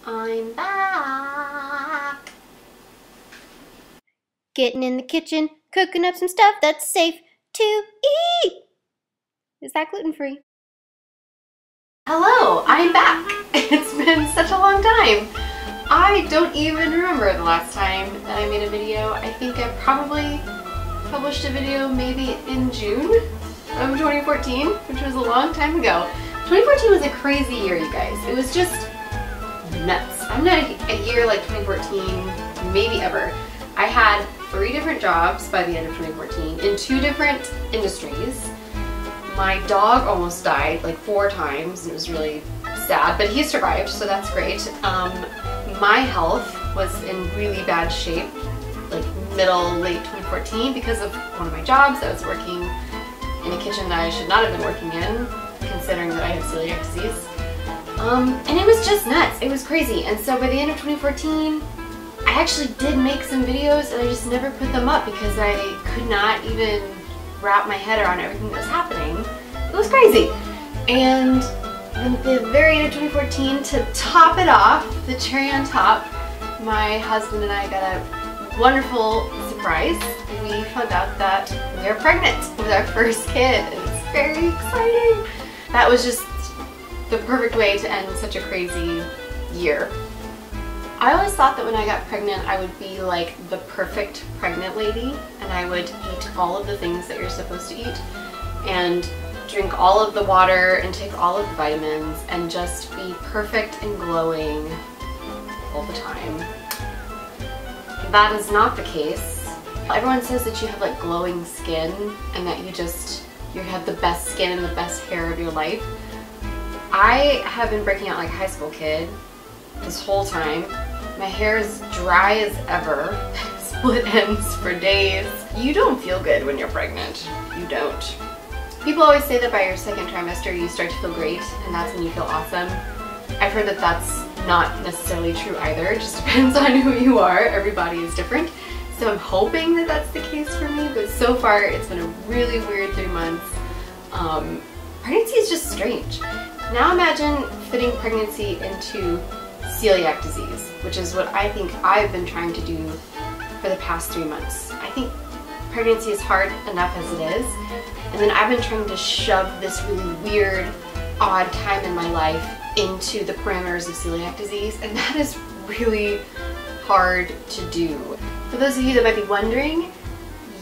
I'm back. Getting in the kitchen, cooking up some stuff that's safe to eat. Is that gluten-free? Hello, I'm back. It's been such a long time. I don't even remember the last time that I made a video. I think I probably published a video maybe in June of 2014, which was a long time ago. 2014 was a crazy year, you guys. It was just nuts. I'm not a year like 2014, maybe ever. I had 3 different jobs by the end of 2014 in 2 different industries. My dog almost died like 4 times, and it was really sad, but he survived, so that's great. My health was in really bad shape, like late 2014, because of one of my jobs. I was working in a kitchen that I should not have been working in, considering that I have celiac disease. And it was just nuts. It was crazy. And so by the end of 2014, I actually did make some videos, and I just never put them up because I could not even wrap my head around everything that was happening. It was crazy. And at the very end of 2014, to top it off, the cherry on top, my husband and I got a wonderful surprise. We found out that we are pregnant with our first kid, and it's very exciting. That was just the perfect way to end such a crazy year. I always thought that when I got pregnant, I would be like the perfect pregnant lady, and I would eat all of the things that you're supposed to eat and drink all of the water and take all of the vitamins and just be perfect and glowing all the time. That is not the case. Everyone says that you have like glowing skin and that you have the best skin and the best hair of your life. I have been breaking out like a high school kid this whole time. My hair is dry as ever, split ends for days. You don't feel good when you're pregnant. You don't. People always say that by your 2nd trimester you start to feel great, and that's when you feel awesome. I've heard that that's not necessarily true either. It just depends on who you are. Everybody is different. So I'm hoping that that's the case for me, but so far it's been a really weird 3 months. Pregnancy is just strange. Now imagine fitting pregnancy into celiac disease, which is what I think I've been trying to do for the past 3 months. I think pregnancy is hard enough as it is, and then I've been trying to shove this really weird, odd time in my life into the parameters of celiac disease, and that is really hard to do. For those of you that might be wondering,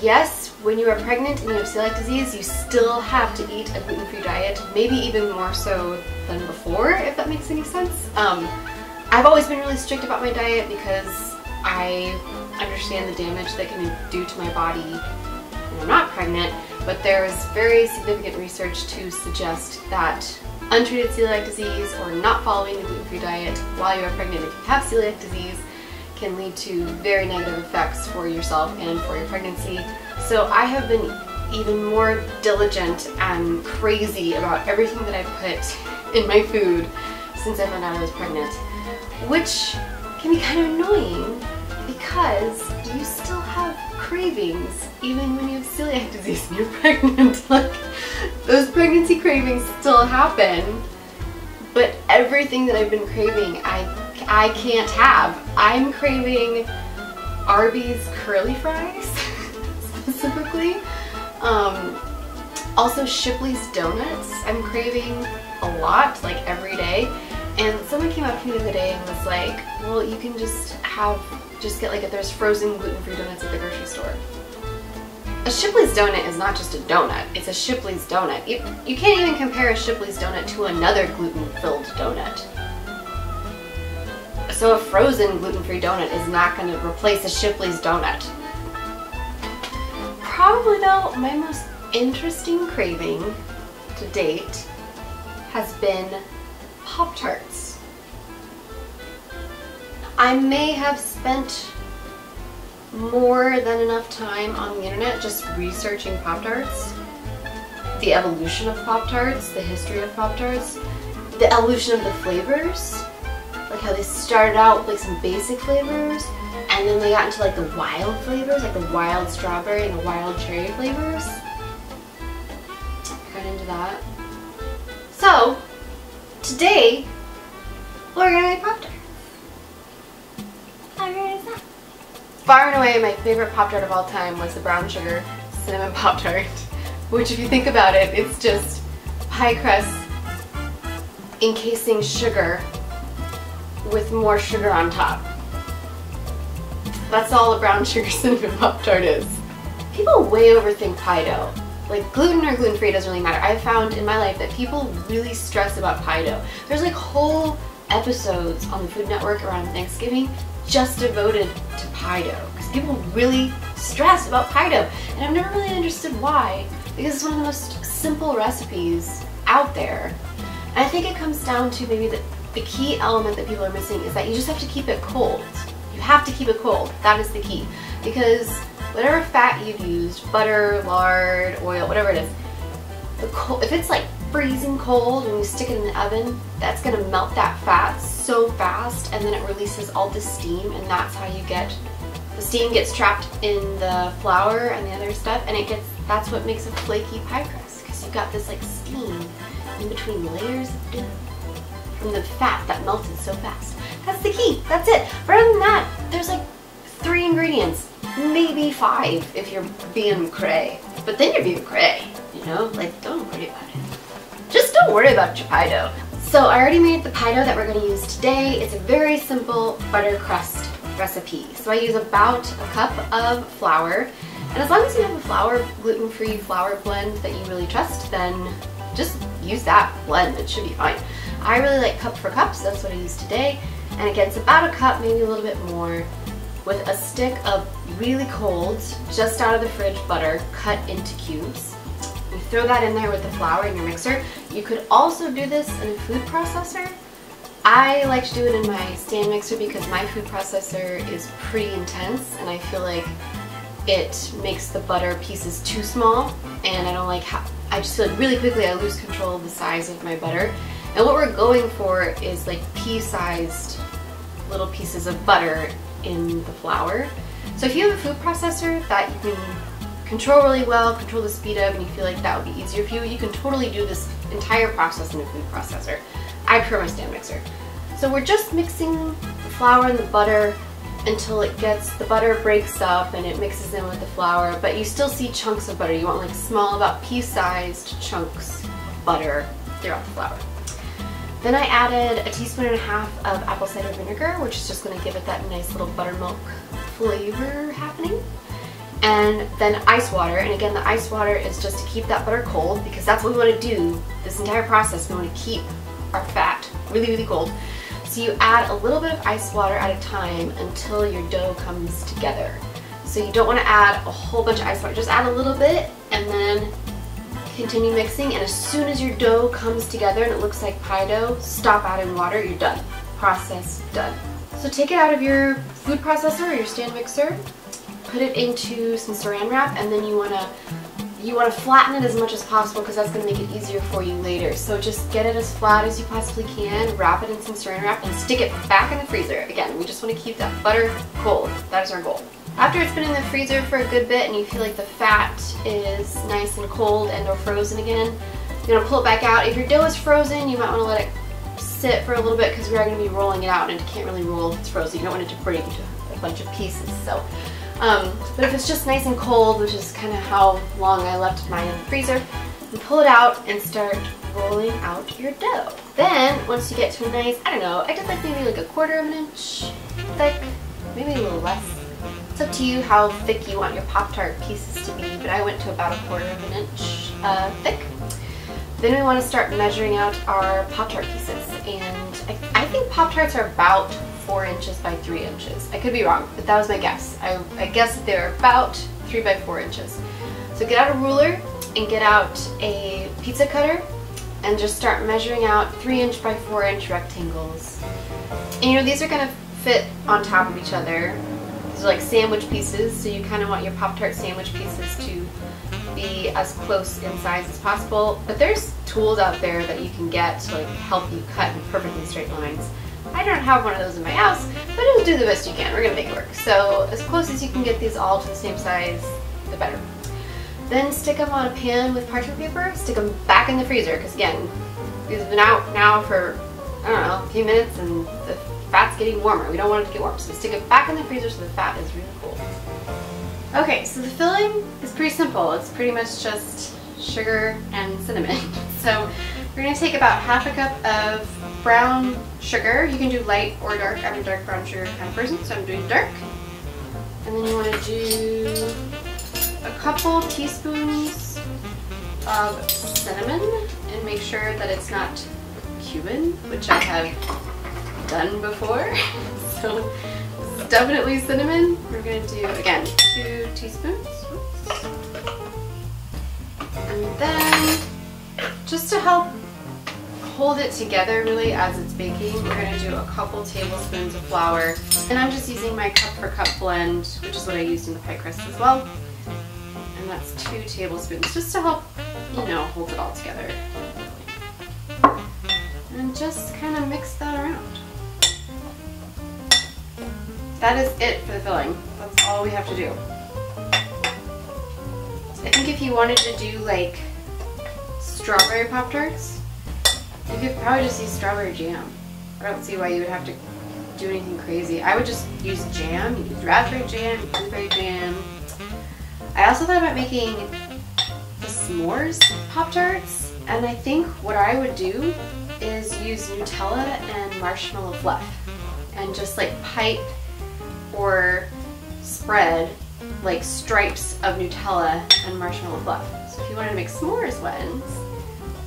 yes, when you are pregnant and you have celiac disease, you still have to eat a gluten-free diet, maybe even more so than before, if that makes any sense. I've always been really strict about my diet because I understand the damage that can do to my body when I'm not pregnant, but there is very significant research to suggest that untreated celiac disease or not following a gluten-free diet while you are pregnant, if you have celiac disease, can lead to very negative effects for yourself and for your pregnancy. So I have been even more diligent and crazy about everything that I put in my food since I found out I was pregnant, which can be kind of annoying because you still have cravings even when you have celiac disease and you're pregnant. Like, those pregnancy cravings still happen, but everything that I've been craving I can't have. I'm craving Arby's curly fries specifically. Also Shipley's donuts I'm craving a lot, like every day. And someone came up to me the other day and was like, well, you can just get like, there's frozen gluten-free donuts at the grocery store. A Shipley's donut is not just a donut, it's a Shipley's donut. You can't even compare a Shipley's donut to another gluten-filled donut. So a frozen gluten-free donut is not going to replace a Shipley's donut. Probably though, my most interesting craving to date has been Pop Tarts. I may have spent more than enough time on the internet just researching Pop Tarts, the evolution of Pop Tarts, the history of Pop Tarts, the evolution of the flavors, like how they started out with like some basic flavors and then they got into like the wild flavors, like the wild strawberry and the wild cherry flavors. Got into that. So today we're gonna make Pop Tarts. far and away my favorite Pop Tart of all time was the brown sugar cinnamon Pop Tart, which if you think about it, it's just pie crust encasing sugar with more sugar on top. That's all a brown sugar cinnamon Pop Tart is. People way overthink pie dough. Like gluten or gluten-free doesn't really matter. I've found in my life that people really stress about pie dough. There's like whole episodes on the Food Network around Thanksgiving just devoted to pie dough because people really stress about pie dough. And I've never really understood why, because it's one of the most simple recipes out there. And I think it comes down to maybe the key element that people are missing is that you just have to keep it cold. You have to keep it cold. That is the key. Because whatever fat you've used, butter, lard, oil, whatever it is, if it's like freezing cold when you stick it in the oven, that's going to melt that fat so fast, and then it releases all the steam, and that's how you get, the steam gets trapped in the flour and the other stuff, and that's what makes a flaky pie crust, because you've got this like steam in between layers of dough from the fat that melted so fast. That's the key. That's it. But other than that, there's like 3 ingredients, maybe 5 if you're being cray. But then you're being cray, you know? Like, don't worry about it. Just don't worry about your pie dough. So I already made the pie dough that we're going to use today. It's a very simple butter crust recipe. So I use about a cup of flour. And as long as you have a gluten-free flour blend that you really trust, then just use that blend. It should be fine. I really like cup for cup, so that's what I use today. And again, it's about a cup, maybe a little bit more, with a stick of really cold, just out of the fridge butter cut into cubes. You throw that in there with the flour in your mixer. You could also do this in a food processor. I like to do it in my stand mixer because my food processor is pretty intense and I feel like it makes the butter pieces too small, and I don't like how, I just feel like really quickly I lose control of the size of my butter. And what we're going for is like pea-sized little pieces of butter in the flour. So if you have a food processor that you can control really well, control the speed of, and you feel like that would be easier for you, you can totally do this entire process in a food processor. I prefer my stand mixer. So we're just mixing the flour and the butter until the butter breaks up and it mixes in with the flour, but you still see chunks of butter. You want like small, about pea-sized chunks of butter throughout the flour. Then I added a 1.5 teaspoons of apple cider vinegar, which is just going to give it that nice little buttermilk flavor happening. And then ice water, and again the ice water is just to keep that butter cold, because that's what we want to do this entire process. We want to keep our fat really, really cold. So you add a little bit of ice water at a time until your dough comes together. So you don't want to add a whole bunch of ice water, just add a little bit and then continue mixing, and as soon as your dough comes together and it looks like pie dough, stop adding water, you're done. Process done. So take it out of your food processor or your stand mixer, put it into some saran wrap, and then you want to flatten it as much as possible because that's going to make it easier for you later. So just get it as flat as you possibly can, wrap it in some saran wrap, and stick it back in the freezer. Again, we just want to keep that butter cold. That is our goal. After it's been in the freezer for a good bit and you feel like the fat is nice and cold and or frozen again, you're going to pull it back out. If your dough is frozen, you might want to let it sit for a little bit because we are going to be rolling it out, and it can't really roll if it's frozen. You don't want it to break into a bunch of pieces. So, but if it's just nice and cold, which is kind of how long I left mine in the freezer, you pull it out and start rolling out your dough. Then, once you get to a nice, I don't know, I did like maybe like 1/4 of an inch thick, maybe a little less. It's up to you how thick you want your Pop Tart pieces to be, but I went to about 1/4 of an inch thick. Then we want to start measuring out our Pop Tart pieces, and I think Pop Tarts are about 4 inches by 3 inches. I could be wrong, but that was my guess. I guess that they're about 3 by 4 inches. So get out a ruler and get out a pizza cutter and just start measuring out 3-inch by 4-inch rectangles. And you know, these are going to fit on top of each other. These are like sandwich pieces, so you kind of want your Pop Tart sandwich pieces to be as close in size as possible. But there's tools out there that you can get to like help you cut in perfectly straight lines. I don't have one of those in my house, but it'll do the best you can. We're going to make it work. So as close as you can get these all to the same size, the better. Then stick them on a pan with parchment paper, stick them back in the freezer, because again, these have been out now for, I don't know, a few minutes and the fat's getting warmer. We don't want it to get warm, so stick it back in the freezer so the fat is really cold. Okay, so the filling is pretty simple. It's pretty much just sugar and cinnamon. So we're going to take about half a cup of brown sugar. You can do light or dark. I'm a dark brown sugar kind of person, so I'm doing dark. And then you want to do a couple teaspoons of cinnamon, and make sure that it's not Cuban, which I have done before. So it's definitely cinnamon. We're going to do, again, 2 teaspoons. Oops. And then, just to help hold it together really as it's baking, we're going to do a couple tablespoons of flour. And I'm just using my cup for cup blend, which is what I used in the pie crust as well. And that's 2 tablespoons, just to help, you know, hold it all together. And just kind of mix that around. That is it for the filling. That's all we have to do. I think if you wanted to do like strawberry Pop Tarts, you could probably just use strawberry jam. I don't see why you would have to do anything crazy. I would just use jam. You use raspberry jam, blueberry jam. I also thought about making the s'mores Pop Tarts, and I think what I would do is use Nutella and marshmallow fluff and just like pipe or spread like stripes of Nutella and marshmallow fluff. So if you wanted to make s'mores ones,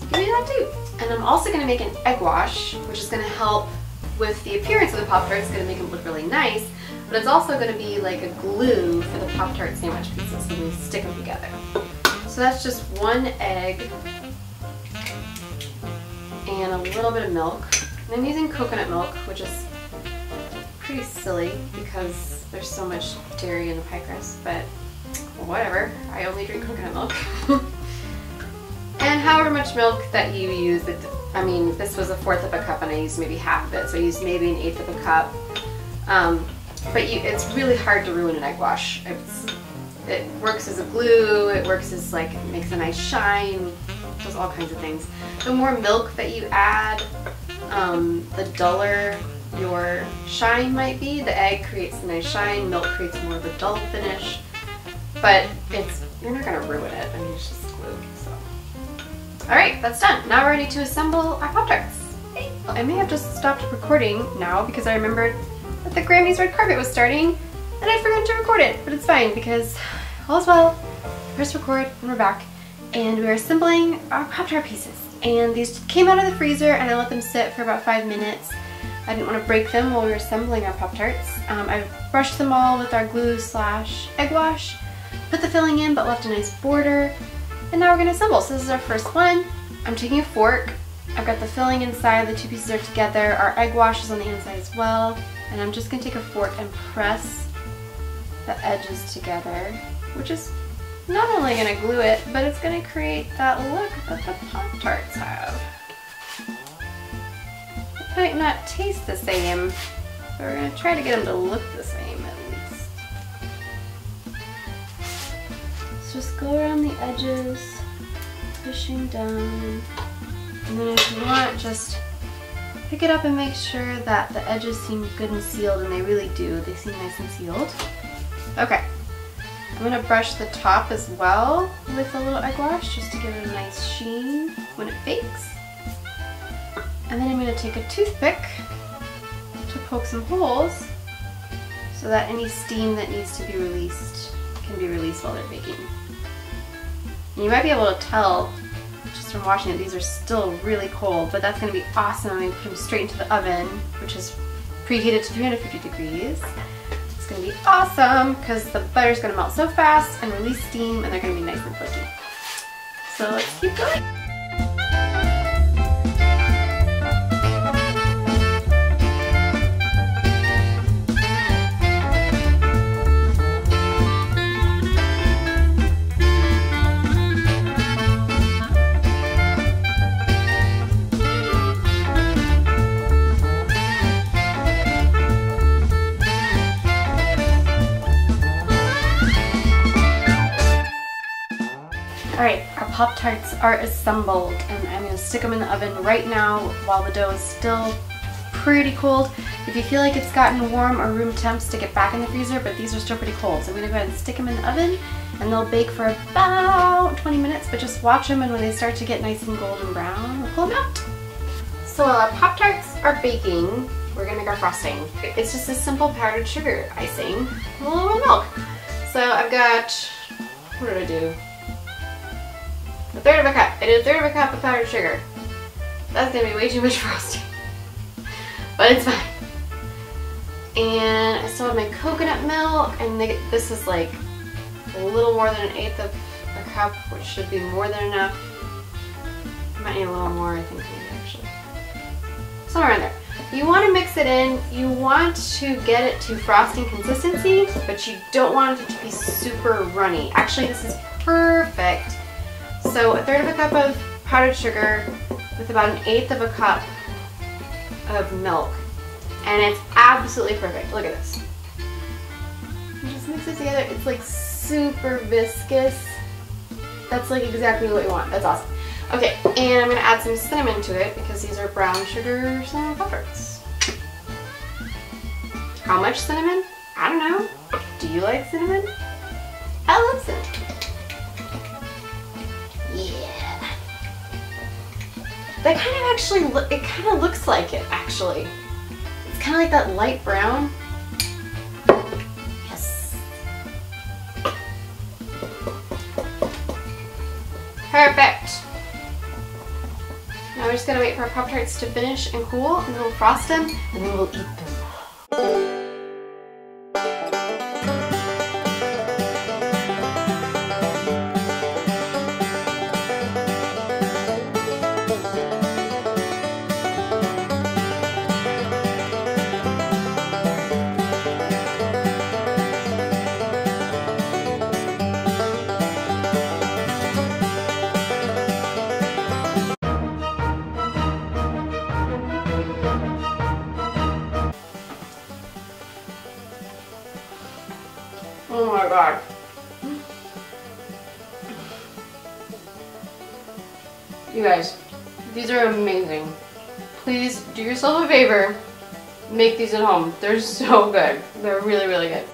you can do that too. And I'm also going to make an egg wash, which is going to help with the appearance of the Pop-Tart. It's going to make them look really nice, but it's also going to be like a glue for the Pop-Tart sandwich pieces when we stick them together. So that's just 1 egg and a little bit of milk. And I'm using coconut milk, which is pretty silly because there's so much dairy in the pie crust, but whatever. I only drink coconut milk. And however much milk that you use, I mean, this was 1/4 of a cup and I used maybe half of it, so I used maybe 1/8 of a cup. But it's really hard to ruin an egg wash. It works as a glue, it works as like, it makes a nice shine, does all kinds of things. The more milk that you add, the duller your shine might be. The egg creates a nice shine, milk creates more of a dull finish, but you're not going to ruin it. I mean, it's just glue, so. Alright, that's done. Now we're ready to assemble our Pop-Tarts. Hey. I may have just stopped recording now because I remembered that the Grammys red carpet was starting and I forgot to record it, but it's fine because all's well. Press record and we're back, and we're assembling our Pop-Tart pieces. And these came out of the freezer and I let them sit for about 5 minutes. I didn't want to break them while we were assembling our Pop-Tarts. I brushed them all with our glue/egg wash, put the filling in but left a nice border, and now we're going to assemble. So this is our first one. I'm taking a fork. I've got the filling inside, the 2 pieces are together, our egg wash is on the inside as well, and I'm just going to take a fork and press the edges together, which is not only going to glue it, but it's going to create that look that the Pop-Tarts have. It might not taste the same, but we're going to try to get them to look the same at least. So just go around the edges, pushing down, and then if you want, just pick it up and make sure that the edges seem good and sealed, and they really do. They seem nice and sealed. Okay. I'm going to brush the top as well with a little egg wash just to give it a nice sheen when it bakes. And then I'm going to take a toothpick to poke some holes so that any steam that needs to be released can be released while they're baking. And you might be able to tell just from watching it, these are still really cold, but that's going to be awesome. I'm going to put them straight into the oven, which is preheated to 350 degrees. It's going to be awesome because the butter's going to melt so fast and release steam, and they're going to be nice and flaky. So let's keep going. Alright, our Pop-Tarts are assembled, and I'm going to stick them in the oven right now while the dough is still pretty cold. If you feel like it's gotten warm or room temp, stick it back in the freezer, but these are still pretty cold. So I'm gonna go ahead and stick them in the oven, and they'll bake for about 20 minutes, but just watch them, and when they start to get nice and golden brown, we'll pull them out. So while our Pop Tarts are baking, we're gonna make our frosting. It's just a simple powdered sugar icing with a little milk. So I've got, what did I do? A third of a cup. I did a third of a cup of powdered sugar. That's gonna be way too much frosting, but it's fine. And I still have my coconut milk, and this is like a little more than 1/8 of a cup, which should be more than enough. I might need a little more, I think, maybe, actually. Somewhere in there. You want to mix it in. You want to get it to frosting consistency, but you don't want it to be super runny. Actually, this is perfect. So a third of a cup of powdered sugar with about 1/8 of a cup of milk. And it's absolutely perfect. Look at this. You just mix it together. It's like super viscous. That's like exactly what you want. That's awesome. Okay, and I'm gonna add some cinnamon to it because these are brown sugar cinnamon Pop Tarts. How much cinnamon? I don't know. Do you like cinnamon? I love cinnamon. Yeah. That kind of actually, it kind of looks like it actually. It's kind of like that light brown. Yes. Perfect. Now we're just gonna wait for our Pop Tarts to finish and cool, and then we'll frost them, and then we'll eat them. Oh my god. You guys, these are amazing. Please do yourself a favor. Make these at home. They're so good. They're really, really good.